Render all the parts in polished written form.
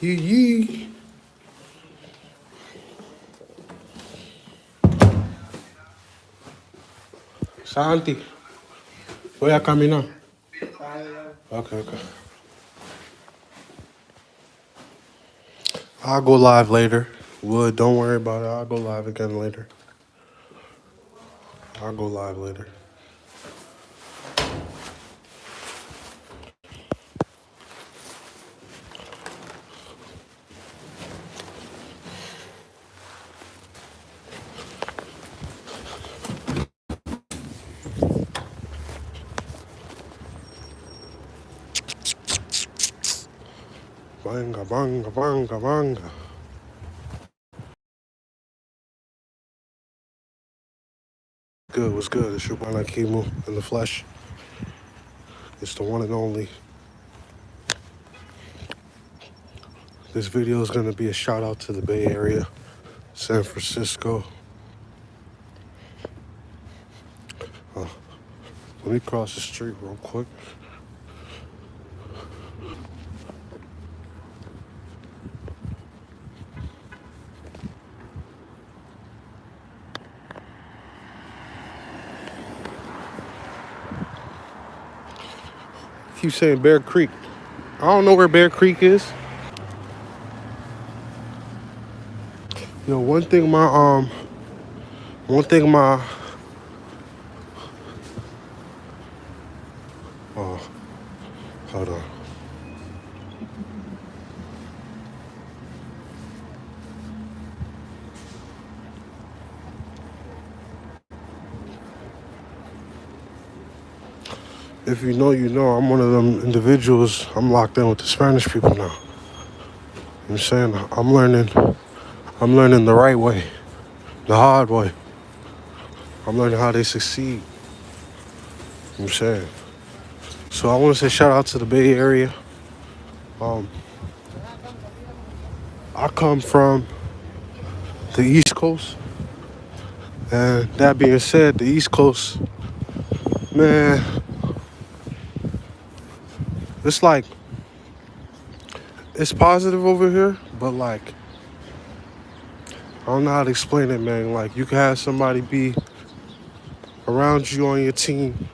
Yee yee. Santi, voy a caminar. Okay, okay. I'll go live later. Wood, don't worry about it. I'll go live again later. I'll go live later. Banga, banga, banga, banga. Good, what's good? It's your boy Nakimu in the flesh. It's the one and only. This video is going to be a shout out to the Bay Area, San Francisco. Let me cross the street real quick. Keep saying Bear Creek. I don't know where Bear Creek is. Yo, one thing my oh, hold on. If you know, you know. I'm one of them individuals. I'm locked in with the Spanish people now. You know what I'm saying? I'm learning the right way, the hard way. I'm learning how they succeed. You know what I'm saying? So I want to say shout out to the Bay Area. I come from the East Coast. And that being said, the East Coast, man, it's like, it's positive over here, but like, I don't know how to explain it, man. Like, you can have somebody be around you on your team,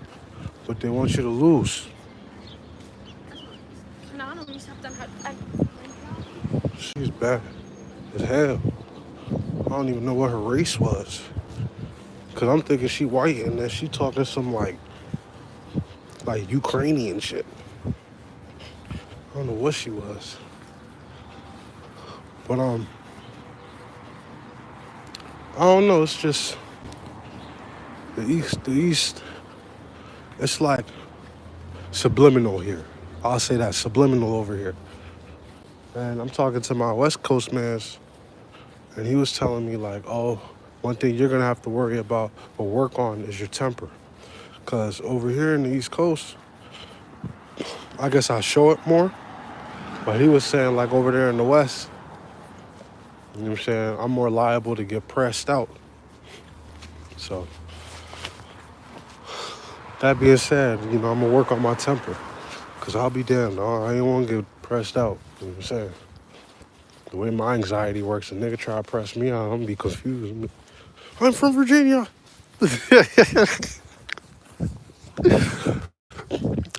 but they want you to lose. She's bad as hell. I don't even know what her race was. Cause I'm thinking she white and then she talking some like Ukrainian shit. I don't know what she was. But I don't know, it's just the East, it's like subliminal here. I'll say that, subliminal over here. And I'm talking to my West Coast mans, and he was telling me like, oh, one thing you're gonna have to worry about or work on is your temper. Cause over here in the East Coast, I guess I show it more. But he was saying like over there in the West, you know what I'm saying, I'm more liable to get pressed out. So that being said, you know, I'm gonna work on my temper. Cause I'll be damned, I ain't wanna get pressed out. You know what I'm saying? The way my anxiety works, a nigga try to press me out, I'm gonna be confused. I'm from Virginia.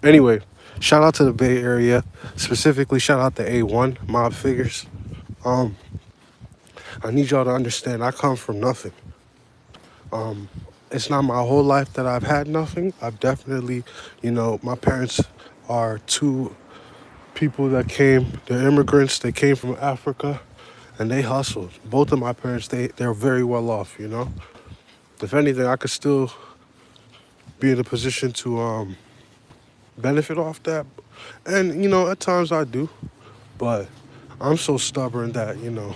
Anyway, shout out to the Bay Area. Specifically, shout out to A1, Mob Figures. I need y'all to understand, I come from nothing. It's not my whole life that I've had nothing. I've definitely, you know, my parents are two people that came, they're immigrants, they came from Africa, and they hustled. Both of my parents, they're very well off, you know? If anything, I could still be in a position to benefit off that. And, you know, at times I do. But I'm so stubborn that, you know,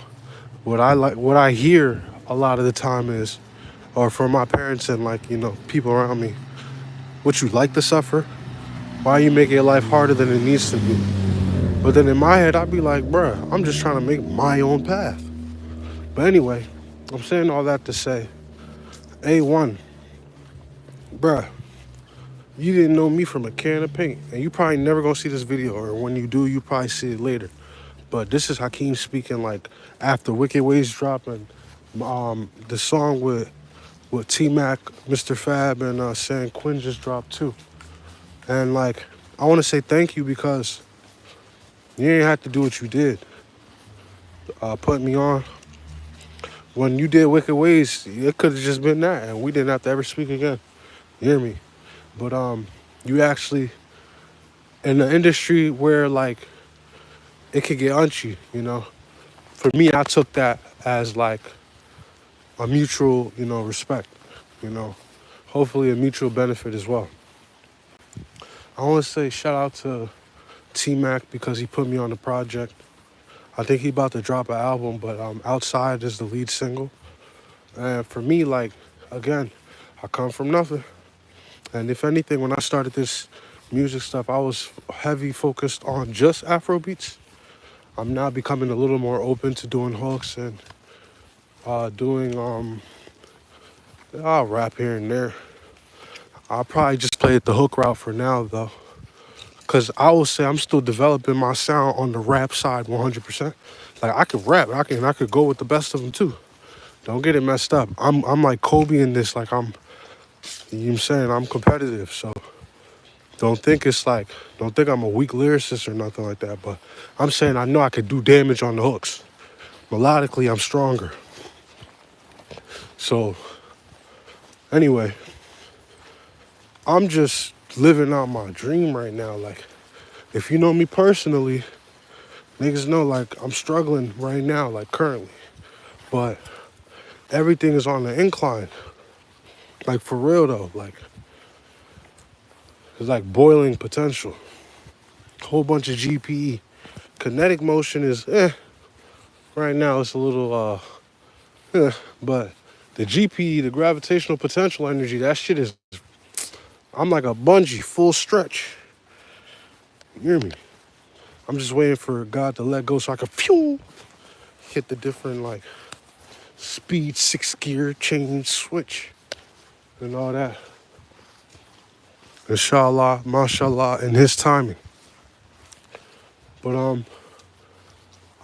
what I hear a lot of the time is, or from my parents and like, you know, people around me, what you like to suffer? Why are you making your life harder than it needs to be? But then in my head, I'd be like, bruh, I'm just trying to make my own path. But anyway, I'm saying all that to say, A1, bruh, you didn't know me from a can of paint. And you probably never gonna see this video, or when you do, you probably see it later. But this is Hakeem speaking like after Wicked Ways drop and the song with T Mac, Mr. Fab, and San Quinn just dropped too. And like I want to say thank you because you didn't have to do what you did. Put me on when you did Wicked Ways. It could have just been that, and we didn't have to ever speak again. You hear me? But you actually in the industry where like it could get unchy, you know. For me, I took that as like a mutual, respect, you know. Hopefully a mutual benefit as well. I want to say shout out to T Mac because he put me on the project. I think he about to drop an album, but Outside is the lead single. And for me, like, again, I come from nothing. And if anything, when I started this music stuff, I was heavy focused on just Afro beats. I'm now becoming a little more open to doing hooks and doing, I'll rap here and there. I'll probably just play it the hook route for now, though. Because I will say I'm still developing my sound on the rap side 100%. Like, I could rap. I could go with the best of them, too. Don't get it messed up. I'm like Kobe in this. Like, you know what I'm saying? I'm competitive, so don't think I'm a weak lyricist or nothing like that, but I'm saying I know I could do damage on the hooks. Melodically, I'm stronger. So, anyway, I'm just living out my dream right now. Like, if you know me personally, niggas know, like, I'm struggling right now, like, currently. But everything is on the incline. Like, for real, though. Like, it's like boiling potential. Whole bunch of GPE. Kinetic motion is, right now it's a little, but the GPE, the gravitational potential energy, that shit is, I'm like a bungee, full stretch. You hear me? I'm just waiting for God to let go so I can hit the different, like, speed, 6-gear, change, switch, and all that. Inshallah, mashallah, in his timing. But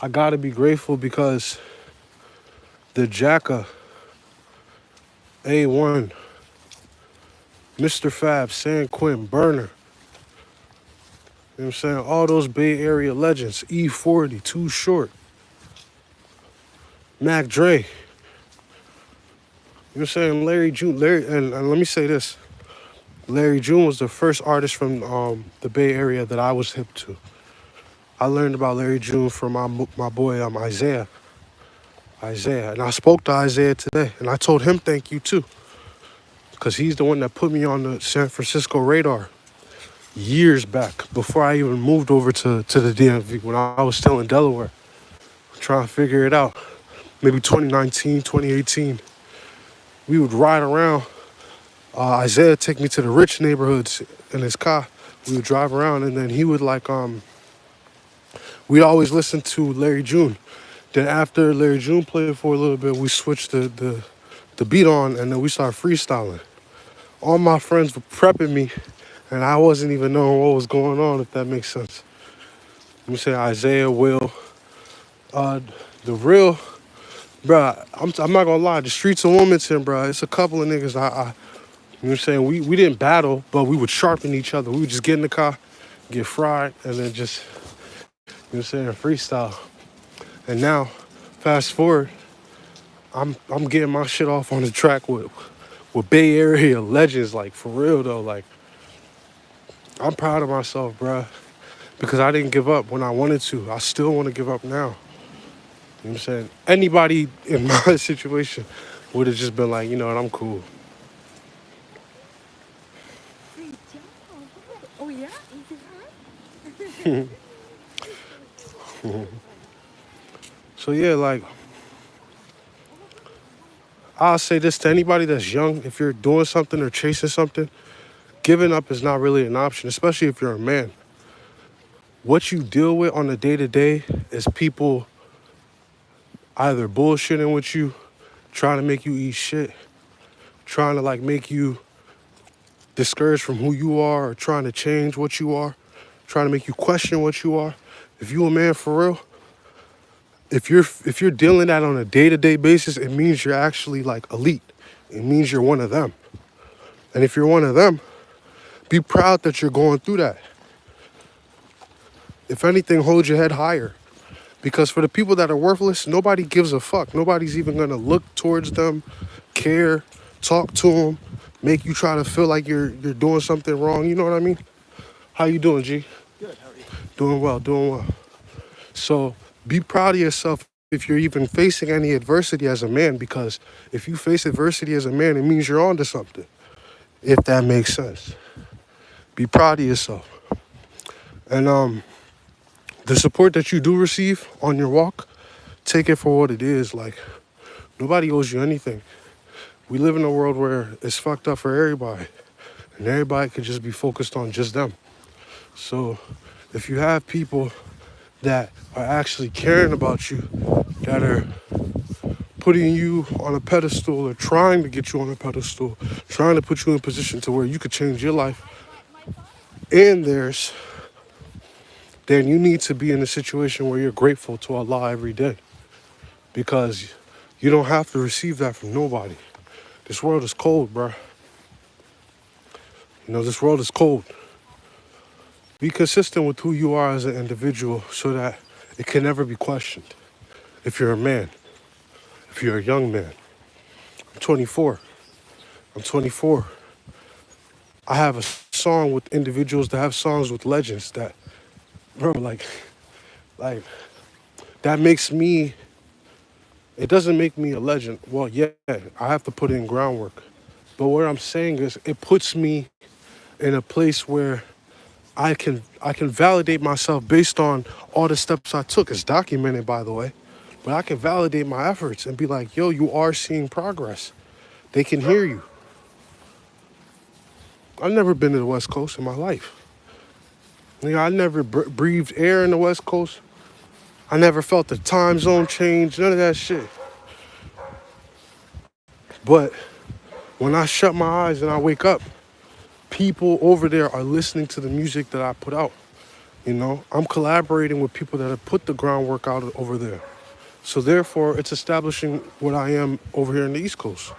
I gotta be grateful because the Jacka, A1, Mr. Fab, San Quinn, Burner, you know what I'm saying? All those Bay Area legends, E40, Too Short, Mac Dre, you know what I'm saying? Larry June, and let me say this. Larry June was the first artist from the Bay Area that I was hip to. I learned about Larry June from my boy Isaiah. And I spoke to Isaiah today, and I told him thank you too, because he's the one that put me on the San Francisco radar years back before I even moved over to the DMV when I was still in Delaware, trying to figure it out. Maybe 2019, 2018, we would ride around. Isaiah take me to the rich neighborhoods in his car. We would drive around, and then he would like we'd always listen to Larry June. Then after Larry June played for a little bit, we switched the beat on, and then we started freestyling. All my friends were prepping me, and I wasn't even knowing what was going on, if that makes sense. Let me say Isaiah, Will, the real, bruh, I'm not gonna lie, the streets of Wilmington, bruh, it's a couple of niggas, you know what I'm saying, we didn't battle, but we would sharpen each other. We would just get in the car, get fried, and then just, you know what I'm saying, freestyle. And now, fast forward, I'm getting my shit off on the track with Bay Area legends, like, for real, though. Like, I'm proud of myself, bruh, because I didn't give up when I wanted to. I still want to give up now. You know what I'm saying? Anybody in my situation would have just been like, you know what, I'm cool. Great job. Oh yeah, is it hot? So, yeah, like, I'll say this to anybody that's young. If you're doing something or chasing something, giving up is not really an option, especially if you're a man. What you deal with on a day-to-day is people either bullshitting with you, trying to make you eat shit, trying to like make you discouraged from who you are, or trying to change what you are, trying to make you question what you are. If you a man for real, if you're dealing that on a day-to-day basis, it means you're actually like elite. It means you're one of them. And if you're one of them, be proud that you're going through that. If anything, hold your head higher. Because for the people that are worthless, nobody gives a fuck. Nobody's even gonna look towards them, care, talk to them, make you try to feel like you're doing something wrong. You know what I mean? How you doing, G? Good, how are you? Doing well, doing well. So be proud of yourself if you're even facing any adversity as a man, because if you face adversity as a man, it means you're onto something. If that makes sense. Be proud of yourself. And the support that you do receive on your walk, take it for what it is. Like, nobody owes you anything. We live in a world where it's fucked up for everybody, and everybody could just be focused on just them. So if you have people that are actually caring about you, that are putting you on a pedestal or trying to get you on a pedestal, trying to put you in a position to where you could change your life and theirs, then you need to be in a situation where you're grateful to Allah every day, because you don't have to receive that from nobody. This world is cold, bro. You know, this world is cold. Be consistent with who you are as an individual so that it can never be questioned. If you're a man, if you're a young man, I'm 24. I'm 24. I have a song with individuals that have songs with legends that, bro, like that makes me, it doesn't make me a legend. Well, yeah, I have to put in groundwork. But what I'm saying is it puts me in a place where I can validate myself based on all the steps I took. It's documented, by the way. But I can validate my efforts and be like, yo, you are seeing progress. They can hear you. I've never been to the West Coast in my life. I never breathed air in the West Coast. I never felt the time zone change, none of that shit. But when I shut my eyes and I wake up, people over there are listening to the music that I put out. You know, I'm collaborating with people that have put the groundwork out over there. So therefore, it's establishing what I am over here in the East Coast.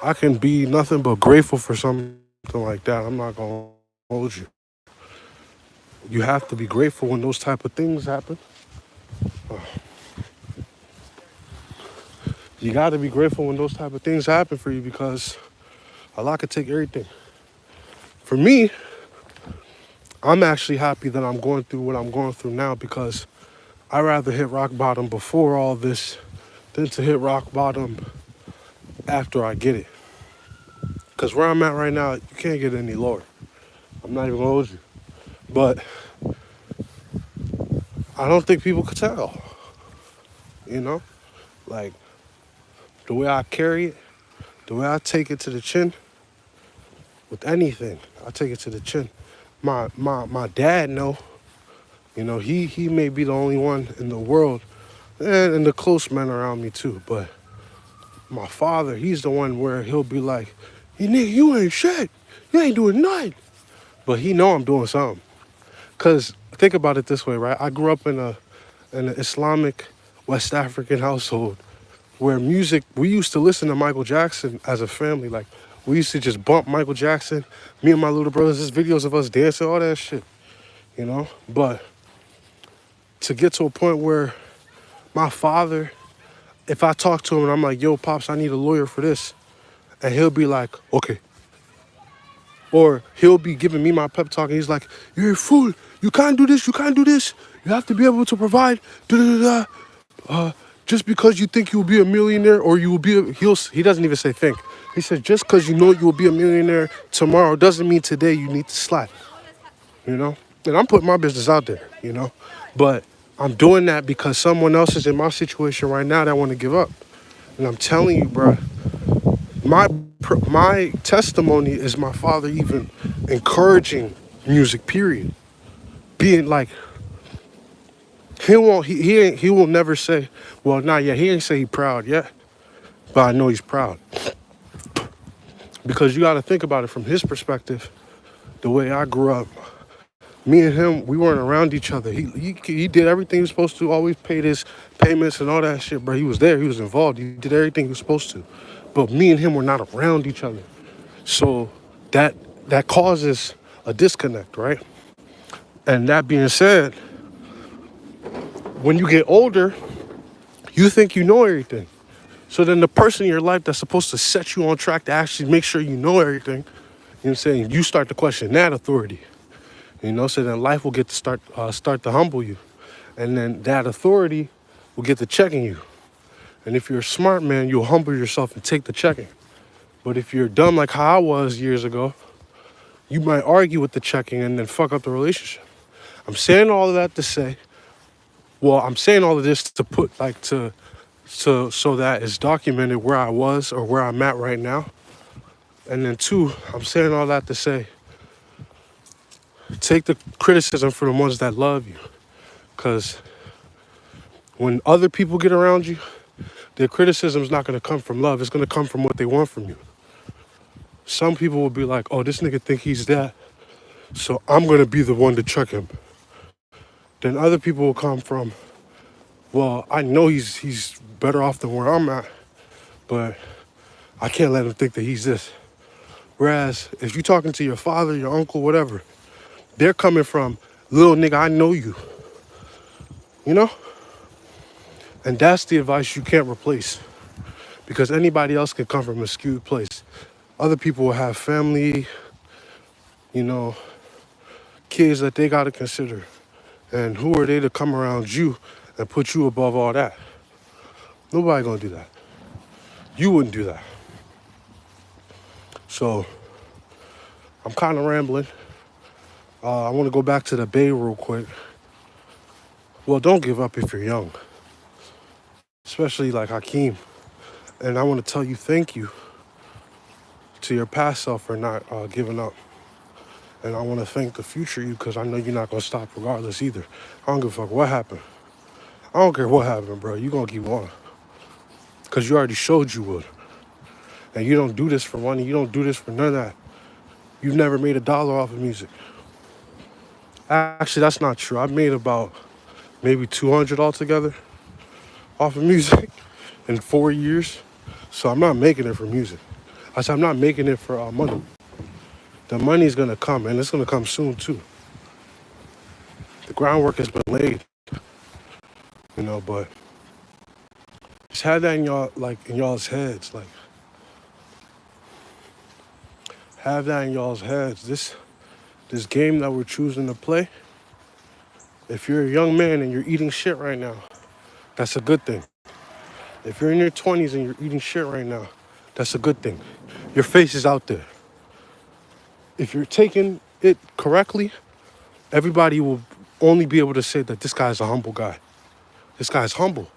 I can be nothing but grateful for something like that. I'm not gonna hold you. You have to be grateful when those type of things happen. You got to be grateful when those type of things happen for you, because Allah could take everything. For me, I'm actually happy that I'm going through what I'm going through now, because I'd rather hit rock bottom before all this than to hit rock bottom after I get it. Because where I'm at right now, you can't get any lower. I'm not even gonna hold you. But I don't think people could tell. You know? Like, the way I carry it, the way I take it to the chin, with anything, I take it to the chin. My dad know, you know, he may be the only one in the world, and the close men around me too, but my father, he's the one where he'll be like, "You nigga, you ain't shit. You ain't doing nothing." But he know I'm doing something. Cause think about it this way, right? I grew up in an Islamic West African household where music, we used to listen to Michael Jackson as a family. Like, we used to just bump Michael Jackson. Me and my little brothers, there's videos of us dancing, all that shit, you know? But to get to a point where my father, if I talk to him and I'm like, "Yo, Pops, I need a lawyer for this," and he'll be like, "Okay." Or he'll be giving me my pep talk and he's like, "You're a fool. You can't do this. You can't do this. You have to be able to provide. Da, da, da, da. Just because you think you'll be a millionaire or you will be he doesn't even say think. He said, just because you know you will be a millionaire tomorrow doesn't mean today you need to slack, you know? And I'm putting my business out there, you know? But I'm doing that because someone else is in my situation right now that want to give up. And I'm telling you, bro, my testimony is my father even encouraging music, period. Being like, he will never say, well, not yet. He ain't say he proud yet, but I know he's proud. Because you got to think about it from his perspective. The way I grew up, Me and him, we weren't around each other. He did everything he was supposed to. Always paid his payments and all that shit, bro. He was there. He was involved. He did everything he was supposed to. But me and him were not around each other. So that that causes a disconnect, right? And that being said, when you get older, you think you know everything. So then the person in your life that's supposed to set you on track to actually make sure you know everything, you know what I'm saying? You start to question that authority. So then life will get to start to humble you. And then that authority will get to checking you. And if you're a smart man, you'll humble yourself and take the checking. But if you're dumb like how I was years ago, you might argue with the checking and then fuck up the relationship. I'm saying all of that to say, I'm saying all of this to put so that it's documented where I was or where I'm at right now. And then two, I'm saying all that to say, take the criticism from the ones that love you. Because when other people get around you, their criticism is not going to come from love. It's going to come from what they want from you. Some people will be like, oh, this nigga think he's that, so I'm going to be the one to check him. Then other people will come from, well, I know he's better off than where I'm at, but I can't let him think that he's this. Whereas if you're talking to your father, your uncle, whatever, they're coming from, little nigga, I know you. You know? And that's the advice you can't replace. Because anybody else can come from a skewed place. Other people will have family, kids that they got to consider. And who are they to come around you and put you above all that? Nobody gonna do that. You wouldn't do that. So I'm kind of rambling. I want to go back to the Bay real quick. Well, don't give up if you're young, especially like Hakeem. And I want to tell you thank you to your past self for not giving up. And I want to thank the future you because I know you're not going to stop regardless either. I don't give a fuck what happened. I don't care what happened, bro. You're going to keep on. Because you already showed you would. And you don't do this for money. You don't do this for none of that. You've never made $1 off of music. Actually, that's not true. I've made about maybe 200 altogether off of music in 4 years. So I'm not making it for music. I said I'm not making it for money. The money's going to come, and it's going to come soon, too. The groundwork has been laid, but just have that in y'all's heads, have that in y'all's heads. This game that we're choosing to play, if you're a young man and you're eating shit right now, that's a good thing. If you're in your 20s and you're eating shit right now, that's a good thing. Your face is out there. If you're taking it correctly, everybody will only be able to say that this guy's a humble guy. This guy's humble.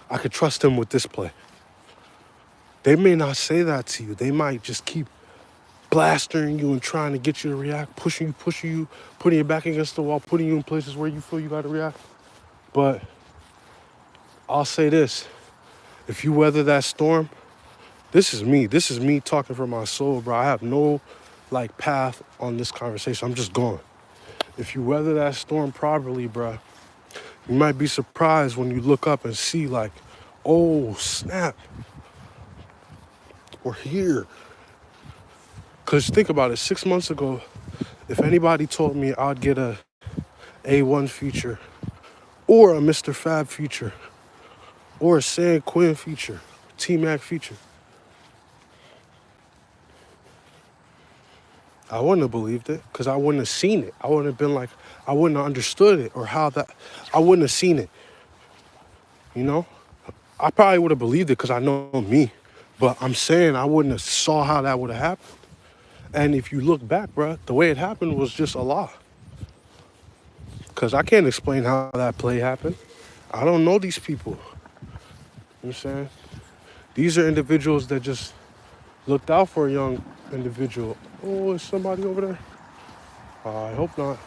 I could trust him with this play. They may not say that to you. They might just keep blastering you and trying to get you to react, pushing you, putting you back against the wall, putting you in places where you feel you got to react. But I'll say this. If you weather that storm, this is me. This is me talking from my soul, bro. I have no path on this conversation. I'm just going. If you weather that storm properly, bro, you might be surprised when you look up and see oh, snap. We're here. Because think about it. 6 months ago, if anybody told me I'd get a A1 feature or a Mr. Fab feature or a San Quinn feature, T-Mac feature, I wouldn't have believed it because I wouldn't have seen it. I wouldn't have been I wouldn't have understood it or I wouldn't have seen it. I probably would have believed it because I know me. But I'm saying I wouldn't have saw how that would have happened. And if you look back, bro, the way it happened was just Allah. Because I can't explain how that play happened. I don't know these people. You know what I'm saying? These are individuals that just looked out for a young individual. Oh, is somebody over there? I hope not.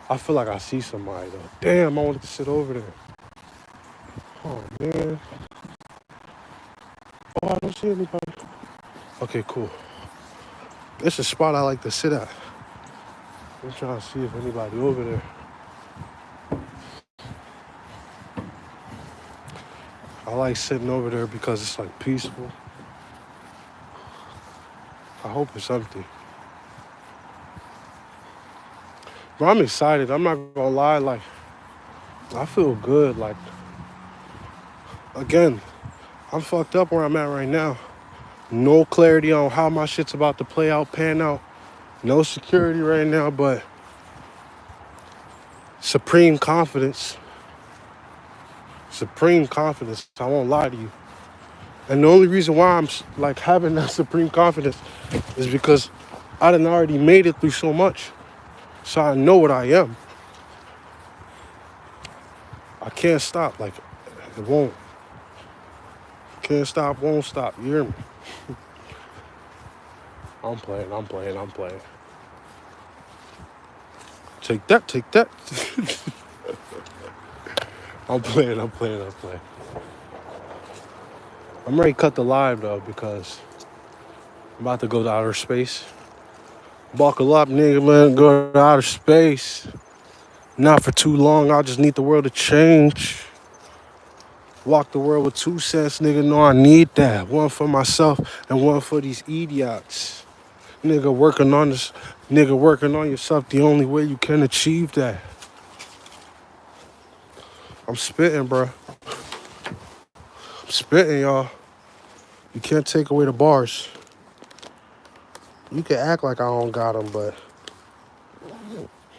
I feel like I see somebody, though. Damn, I wanted to sit over there. Oh, man. Oh, I don't see anybody. Okay, cool. It's a spot I like to sit at. I'm trying to see if anybody over there. I like sitting over there because it's like peaceful. I hope it's empty. But I'm excited. I'm not gonna lie. Like, I feel good. Like, again, I'm fucked up where I'm at right now. No clarity on how my shit's about to play out, pan out. No security right now, but supreme confidence. Supreme confidence. I won't lie to you. And the only reason why I'm like having that supreme confidence is because I done already made it through so much. So I know what I am. I can't stop. Like, it won't. Can't stop, won't stop. You hear me? I'm playing. Take that, take that. I'm playing. I'm ready to cut the live though because I'm about to go to outer space. Buckle up, nigga, man. Go to outer space. Not for too long. I just need the world to change. Walk the world with 2 cents, nigga. No, I need that. One for myself and one for these idiots. Nigga working on this. Nigga working on yourself. The only way you can achieve that. I'm spitting, bro. I'm spitting, y'all. You can't take away the bars. You can act like I don't got them, but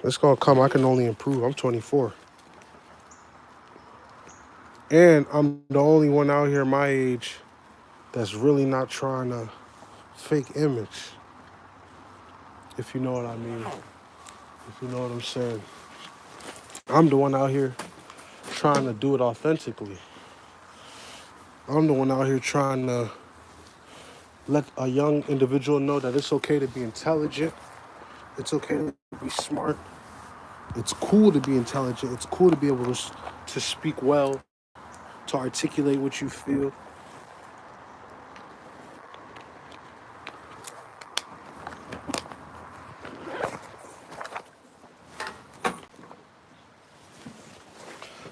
it's gonna come. I can only improve. I'm 24. And I'm the only one out here my age that's really not trying to fake image. If you know what I mean. If you know what I'm saying. I'm the one out here trying to do it authentically. I'm the one out here trying to let a young individual know that it's okay to be intelligent. It's okay to be smart. It's cool to be intelligent. It's cool to be able to speak well, to articulate what you feel.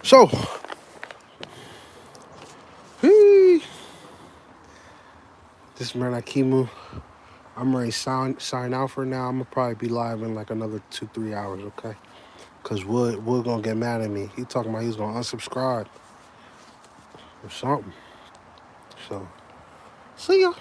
So, this man Akimu, I'm ready to sign out for now. I'm gonna probably be live in like another 2-3 hours, okay? Cause Wood gonna get mad at me. He talking about he's gonna unsubscribe or something. So, see ya.